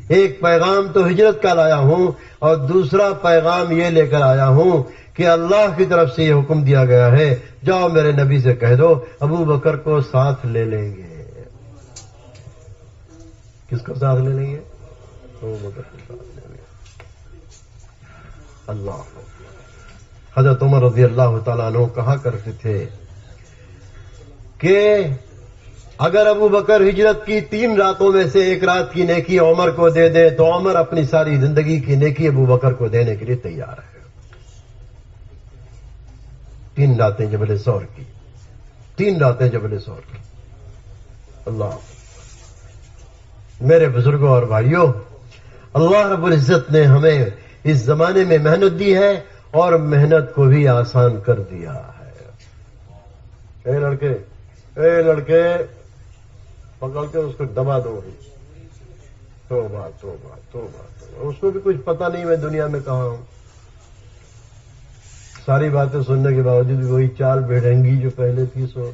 ایک پیغام تو ہجرت کا لایا ہوں اور دوسرا پیغام یہ لے کر آیا ہوں کہ اللہ کی طرف سے یہ حکم دیا گیا ہے، جاؤ میرے نبی سے کہہ دو ابو بکر کو ساتھ لے لیں گے۔ کس کو ساتھ لے لیں گے؟ ابو بکر کو ساتھ لے لیں گے۔ اللہ حضرت عمر رضی اللہ تعالیٰ عنہ کہا کرتے تھے کہ اگر ابو بکر ہجرت کی 3 راتوں میں سے 1 رات کی نیکی عمر کو دے دے تو عمر اپنی ساری زندگی کی نیکی ابو بکر کو دینے کے لیے تیار ہے۔ 3 راتیں جبل ثور کی، 3 راتیں جبل ثور کی۔ اللہ میرے بزرگوں اور بھائیوں، اللہ رب العزت نے ہمیں اس زمانے میں محنت دی ہے اور محنت کو بھی آسان کر دیا ہے۔ اے لڑکے پکڑ کے اس کو دبا دو، توبہ توبہ توبہ توبہ۔ اس کو بھی کچھ پتہ نہیں میں دنیا میں کہاں ہوں، ساری باتیں سننے کے باوجود بھی وہی چال بھیڑنگی جو پہلے تھی سو۔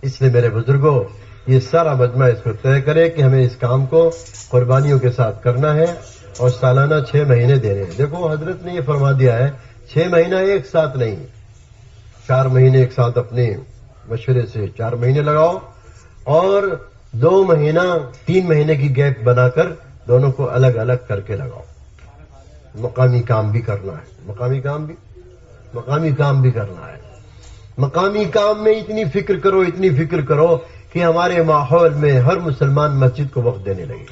اس لیے میرے بزرگوں، یہ سارا مجمع اس کو طے کرے کہ ہمیں اس کام کو قربانیوں کے ساتھ کرنا ہے اور سالانہ 6 مہینے دینے ہیں۔ دیکھو حضرت نے یہ فرما دیا ہے 6 مہینہ ایک ساتھ نہیں، 4 مہینے ایک ساتھ اپنے مشورے سے 4 مہینے لگاؤ اور 2 مہینہ 3 مہینے کی گیپ بنا کر دونوں کو الگ الگ کر کے لگاؤ۔ مقامی کام بھی کرنا ہے، مقامی کام بھی کرنا ہے۔ مقامی کام میں اتنی فکر کرو کہ ہمارے ماحول میں ہر مسلمان مسجد کو وقت دینے لگے۔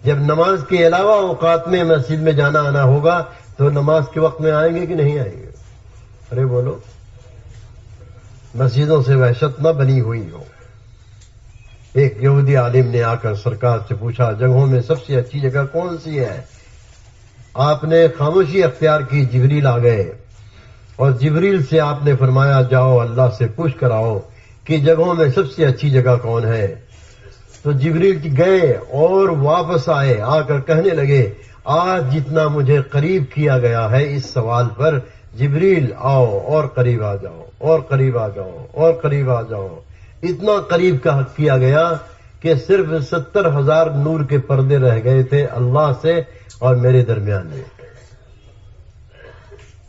جب نماز کے علاوہ اوقات میں مسجد میں جانا آنا ہوگا تو نماز کے وقت میں آئیں گے کہ نہیں آئیں گے؟ ارے بولو، مسجدوں سے وحشت نہ بنی ہوئی ہو۔ ایک یہودی عالم نے آ کر سرکار سے پوچھا جگہوں میں سب سے اچھی جگہ کون سی ہے؟ آپ نے خاموشی اختیار کی، جبریل آ گئے اور جبریل سے آپ نے فرمایا جاؤ اللہ سے پوچھ کر آؤ کہ جگہوں میں سب سے اچھی جگہ کون ہے۔ تو جبریل گئے اور واپس آئے، آ کر کہنے لگے آج جتنا مجھے قریب کیا گیا ہے اس سوال پر، جبریل آؤ اور قریب آ جاؤ اور قریب آ جاؤ اور قریب آ جاؤ، اتنا قریب کیا گیا کہ صرف 70,000 نور کے پردے رہ گئے تھے اللہ سے اور میرے درمیان میں۔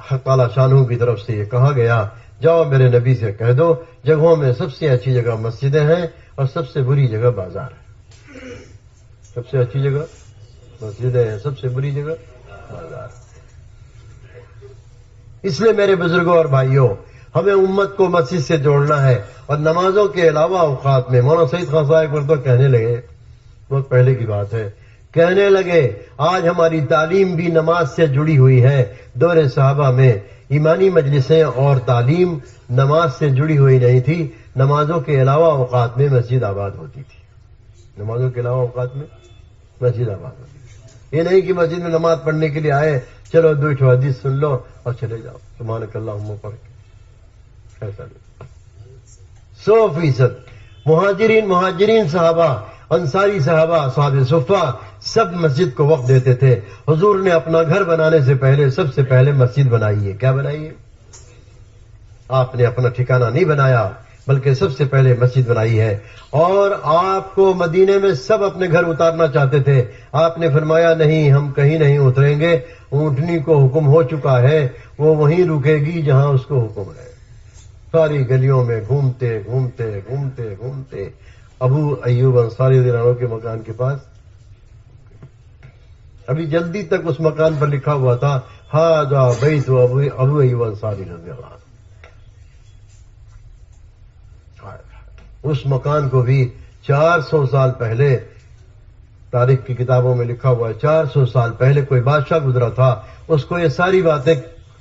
حق تعالی شانہ کی طرف سے یہ کہا گیا جاؤ میرے نبی سے کہہ دو جگہوں میں سب سے اچھی جگہ مسجدیں ہیں اور سب سے بری جگہ بازار ہے۔ سب سے اچھی جگہ مسجدیں ہیں، سب سے بری جگہ بازار۔ اس لیے میرے بزرگوں اور بھائیوں، ہمیں امت کو مسجد سے جوڑنا ہے اور نمازوں کے علاوہ اوقات میں مولانا سعید خان صاحب پر تو کہنے لگے، بہت پہلے کی بات ہے، کہنے لگے آج ہماری تعلیم بھی نماز سے جڑی ہوئی ہے۔ دور صحابہ میں ایمانی مجلسیں اور تعلیم نماز سے جڑی ہوئی نہیں تھی، نمازوں کے علاوہ اوقات میں مسجد آباد ہوتی تھی۔ نمازوں کے علاوہ اوقات میں مسجد آباد ہوتی تھی۔ یہ نہیں کہ مسجد میں نماز پڑھنے کے لیے آئے چلو 2 حدیث سن لو اور چلے جاؤ سبحانک اللہم پڑھ کے، ایسا نہیں۔ 100% مہاجرین صحابہ، انصاری صحابہ، صحاب صفہ سب مسجد کو وقت دیتے تھے۔ حضور نے اپنا گھر بنانے سے پہلے سب سے پہلے مسجد بنائی ہے۔ کیا بنائی ہے؟ آپ نے اپنا ٹھکانہ نہیں بنایا بلکہ سب سے پہلے مسجد بنائی ہے۔ اور آپ کو مدینے میں سب اپنے گھر اتارنا چاہتے تھے، آپ نے فرمایا نہیں ہم کہیں نہیں اتریں گے، اونٹنی کو حکم ہو چکا ہے، وہ وہیں رکے گی جہاں اس کو حکم ہے۔ ساری گلیوں میں گھومتے ابو ایوب انصاری رضی اللہ عنہ کے مکان کے پاس، ابھی جلدی تک اس مکان پر لکھا ہوا تھا ھذا بیت ابو ایوب انصاری رضی اللہ عنہ۔ اس مکان کو بھی 400 سال پہلے تاریخ کی کتابوں میں لکھا ہوا ہے، 400 سال پہلے کوئی بادشاہ گزرا تھا، اس کو یہ ساری باتیں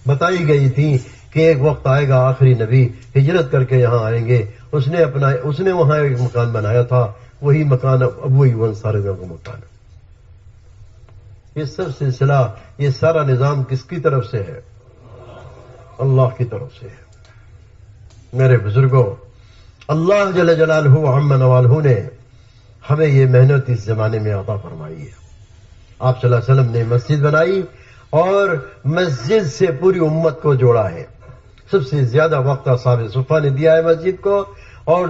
بتائی گئی تھیں کہ ایک وقت آئے گا آخری نبی ہجرت کر کے یہاں آئیں گے۔ اس نے وہاں ایک مکان بنایا تھا، وہی مکان ابو ایوب انصاری کا مکان ہے۔ یہ سب سلسلہ، یہ سارا نظام کس کی طرف سے ہے؟ اللہ کی طرف سے ہے۔ میرے بزرگوں، اللہ جل جلالہ عم نوالہ نے ہمیں یہ محنت اس زمانے میں عطا فرمائی ہے۔ آپ صلی اللہ علیہ وسلم نے مسجد بنائی اور مسجد سے پوری امت کو جوڑا ہے۔ سب سے زیادہ وقت اصحاب صفہ نے دیا ہے مسجد کو، اور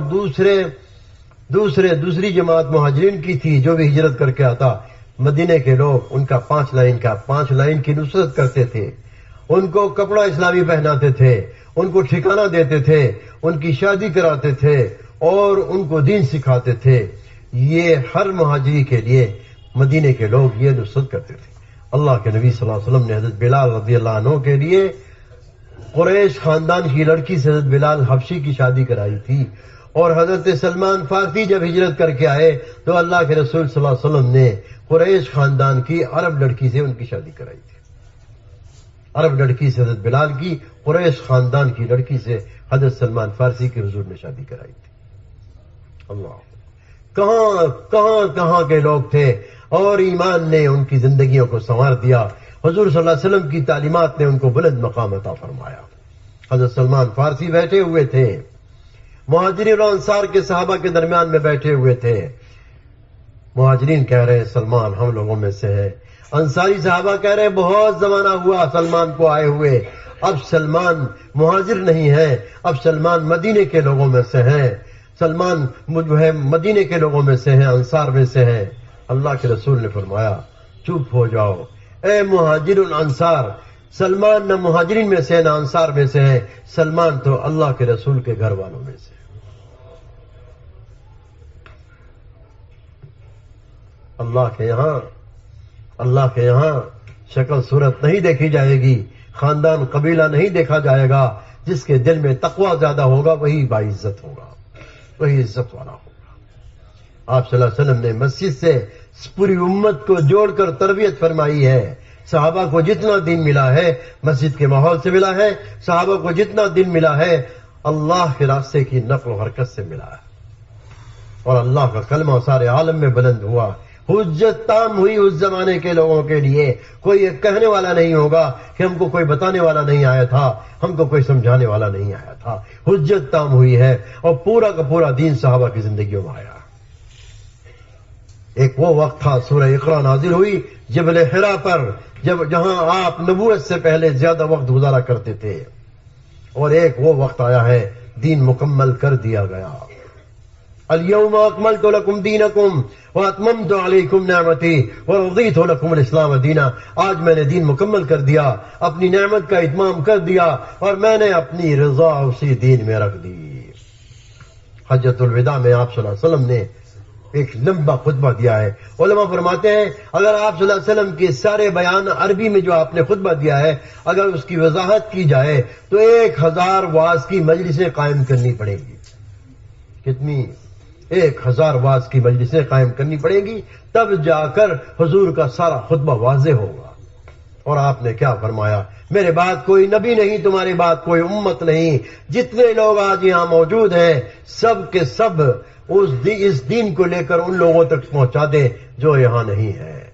دوسری جماعت مہاجرین کی تھی جو بھی ہجرت کر کے آتا۔ مدینے کے لوگ ان کا 5 لائن کی نصرت کرتے تھے، ان کو کپڑا اسلامی پہناتے تھے، ان کو ٹھکانہ دیتے تھے، ان کی شادی کراتے تھے اور ان کو دین سکھاتے تھے۔ یہ ہر مہاجری کے لیے مدینے کے لوگ یہ نصرت کرتے تھے۔ اللہ کے نبی صلی اللہ علیہ وسلم نے حضرت بلال رضی اللہ عنہ کے لیے قریش خاندان کی لڑکی سے حضرت بلال حبشی کی شادی کرائی تھی، اور حضرت سلمان فارسی جب ہجرت کر کے آئے تو اللہ کے رسول صلی اللہ علیہ وسلم نے قریش خاندان کی عرب لڑکی سے ان کی شادی کرائی تھی۔ عرب لڑکی سے حضرت بلال کی، قریش خاندان کی لڑکی سے حضرت سلمان فارسی کے حضور نے شادی کرائی تھی. اللہ، کہاں کہاں کہاں کے لوگ تھے، اور ایمان نے ان کی زندگیوں کو سنوار دیا. حضور صلی اللہ علیہ وسلم کی تعلیمات نے ان کو بلند مقام عطا فرمایا. حضرت سلمان فارسی بیٹھے ہوئے تھے، مہاجرین اور انصار کے صحابہ کے درمیان میں بیٹھے ہوئے تھے. مہاجرین کہہ رہے ہیں سلمان ہم لوگوں میں سے ہے، انصاری صحابہ کہہ رہے ہیں بہت زمانہ ہوا سلمان کو آئے ہوئے، اب سلمان مہاجر نہیں ہے، اب سلمان مدینے کے لوگوں میں سے ہیں، سلمان جو ہے مدینے کے لوگوں میں سے ہیں، انصار میں سے ہیں. اللہ کے رسول نے فرمایا چپ ہو جاؤ اے مہاجر الانصار، سلمان نہ مہاجرین میں سے نہ انصار میں سے ہے، سلمان تو اللہ کے رسول کے گھر والوں میں سے. اللہ کے یہاں شکل صورت نہیں دیکھی جائے گی، خاندان قبیلہ نہیں دیکھا جائے گا. جس کے دل میں تقوی زیادہ ہوگا وہی باعزت ہوگا، وہی عزت والا ہوگا. آپ صلی اللہ علیہ وسلم نے مسجد سے پوری امت کو جوڑ کر تربیت فرمائی ہے. صحابہ کو جتنا دین ملا ہے مسجد کے ماحول سے ملا ہے، صحابہ کو جتنا دین ملا ہے اللہ کے راستے کی نقل و حرکت سے ملا ہے، اور اللہ کا کلمہ سارے عالم میں بلند ہوا. حجت تام ہوئی اس زمانے کے لوگوں کے لیے. کوئی یہ کہنے والا نہیں ہوگا کہ ہم کو کوئی بتانے والا نہیں آیا تھا، ہم کو کوئی سمجھانے والا نہیں آیا تھا. حجت تام ہوئی ہے اور پورا کا پورا دین صحابہ کی زندگیوں میں آیا. ایک وہ وقت تھا سورہ اقرا نازل ہوئی جبل حرا پر، جہاں آپ نبوت سے پہلے زیادہ وقت گزارا کرتے تھے، اور ایک وہ وقت آیا ہے دین مکمل کر دیا گیا. الیوم اکملت لکم دینکم واتممت علیکم نعمتی ورضیت لکم الاسلام دینا. آج میں نے دین مکمل کر دیا، اپنی نعمت کا اتمام کر دیا، اور میں نے اپنی رضا اسی دین میں رکھ دی. حجۃ الوداع میں آپ صلی اللہ علیہ وسلم نے ایک لمبا خطبہ دیا ہے. علماء فرماتے ہیں اگر آپ صلی اللہ علیہ وسلم کے سارے بیان عربی میں جو آپ نے خطبہ دیا ہے اگر اس کی وضاحت کی جائے تو 1000 واعظ کی مجلسیں قائم کرنی پڑیں گی. کتنی؟ 1000 واعظ کی مجلسیں قائم کرنی پڑیں گی، تب جا کر حضور کا سارا خطبہ واضح ہوگا. اور آپ نے کیا فرمایا؟ میرے بعد کوئی نبی نہیں، تمہاری بات کوئی امت نہیں. جتنے لوگ آج یہاں موجود ہیں سب کے سب اس دین کو لے کر ان لوگوں تک پہنچا دیں جو یہاں نہیں ہے.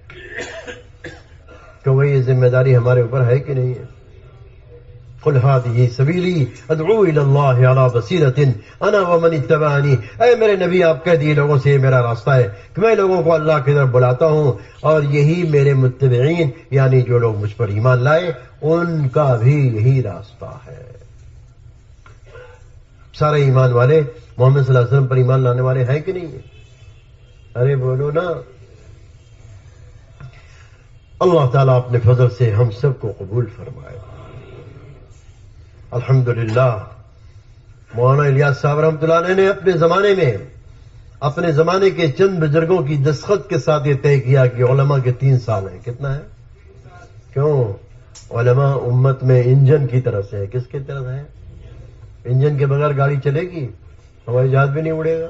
تو وہ یہ ذمہ داری ہمارے اوپر ہے کہ نہیں ہے؟ قل هذه سبیلی ادعو الی اللہ علی بصیرۃ انا ومن اتبعنی. اے میرے نبی آپ کہہ دیے لوگوں سے یہ میرا راستہ ہے کہ میں لوگوں کو اللہ کی طرف بلاتا ہوں، اور یہی میرے متبعین یعنی جو لوگ مجھ پر ایمان لائے ان کا بھی یہی راستہ ہے. سارے ایمان والے محمد صلی اللہ علیہ وسلم پر ایمان لانے والے ہیں کہ نہیں ہیں؟ ارے بولو نا. اللہ تعالیٰ اپنے فضل سے ہم سب کو قبول فرمائے. الحمدللہ مولانا الیاس صاحب رحمۃ اللہ علیہ نے اپنے زمانے کے چند بزرگوں کی دستخط کے ساتھ یہ طے کیا کہ علماء کے 3 سال ہیں. کتنا ہے؟ کیوں؟ علماء امت میں انجن کی طرف سے ہے. کس کی طرف ہے؟ انجن کے بغیر گاڑی چلے گی؟ ہوائی جہاز بھی نہیں اڑے گا.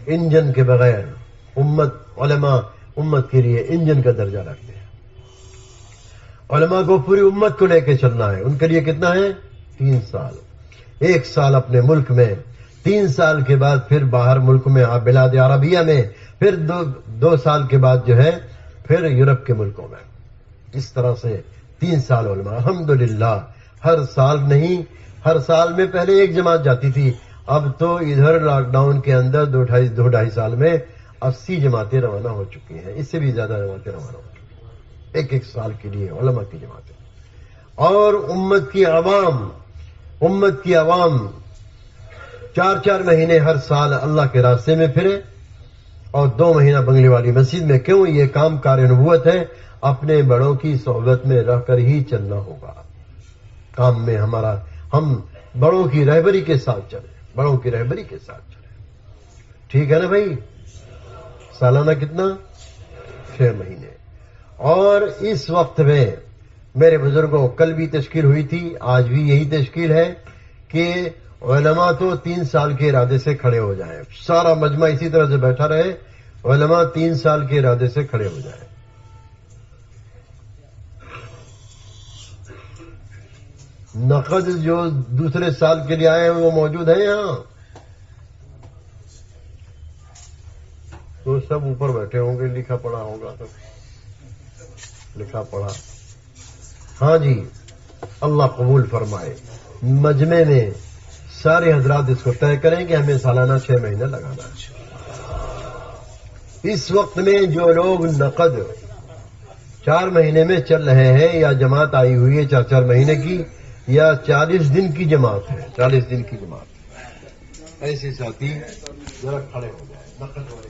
انجن کے بغیر علماء امت کے لیے انجن کا درجہ رکھتے ہیں. علماء کو پوری امت کو لے کے چلنا ہے. ان کے لیے کتنا ہے؟ 3 سال. 1 سال اپنے ملک میں، 3 سال کے بعد پھر باہر ملک میں بلاد عربیہ میں، پھر 2 سال کے بعد جو ہے پھر یورپ کے ملکوں میں. اس طرح سے 3 سال علماء. الحمدللہ ہر سال نہیں، ہر سال میں پہلے 1 جماعت جاتی تھی، اب تو ادھر لاک ڈاؤن کے اندر 2-2.5 سال میں 80 جماعتیں روانہ ہو چکی ہیں. اس سے بھی زیادہ جماعتیں روانہ ہو چکی ہیں 1 سال کے لیے علماء کی جماعتیں. اور امت کی عوام 4 مہینے ہر سال اللہ کے راستے میں پھرے، اور 2 مہینہ بنگلے والی مسجد میں. کیوں؟ یہ کام کار نبوت ہے. اپنے بڑوں کی صحبت میں رہ کر ہی چلنا ہوگا. کام میں ہم بڑوں کی رہبری کے ساتھ چلیں، بڑوں کی رہبری کے ساتھ چلیں. ٹھیک ہے نا بھائی؟ سالانہ کتنا؟ 6 مہینے. اور اس وقت میں میرے بزرگوں کل بھی تشکیل ہوئی تھی، آج بھی یہی تشکیل ہے کہ علماء تو 3 سال کے ارادے سے کھڑے ہو جائیں. سارا مجمع اسی طرح سے بیٹھا رہے، علماء 3 سال کے ارادے سے کھڑے ہو جائیں. نقد جو دوسرے سال کے لیے آئے ہیں وہ موجود ہیں یہاں؟ تو سب اوپر بیٹھے ہوں گے، لکھا پڑھا ہوگا تو لکھا پڑھا. ہاں جی، اللہ قبول فرمائے. مجمع میں سارے حضرات اس کو طے کریں کہ ہمیں سالانہ 6 مہینے لگانا ہے. اس وقت میں جو لوگ نقد 4 مہینے میں چل رہے ہیں، یا جماعت آئی ہوئی ہے 4 مہینے کی، یا 40 دن کی جماعت ہے، 40 دن کی جماعت، ایسے ساتھی ذرا کھڑے ہو جائیں. نقد والے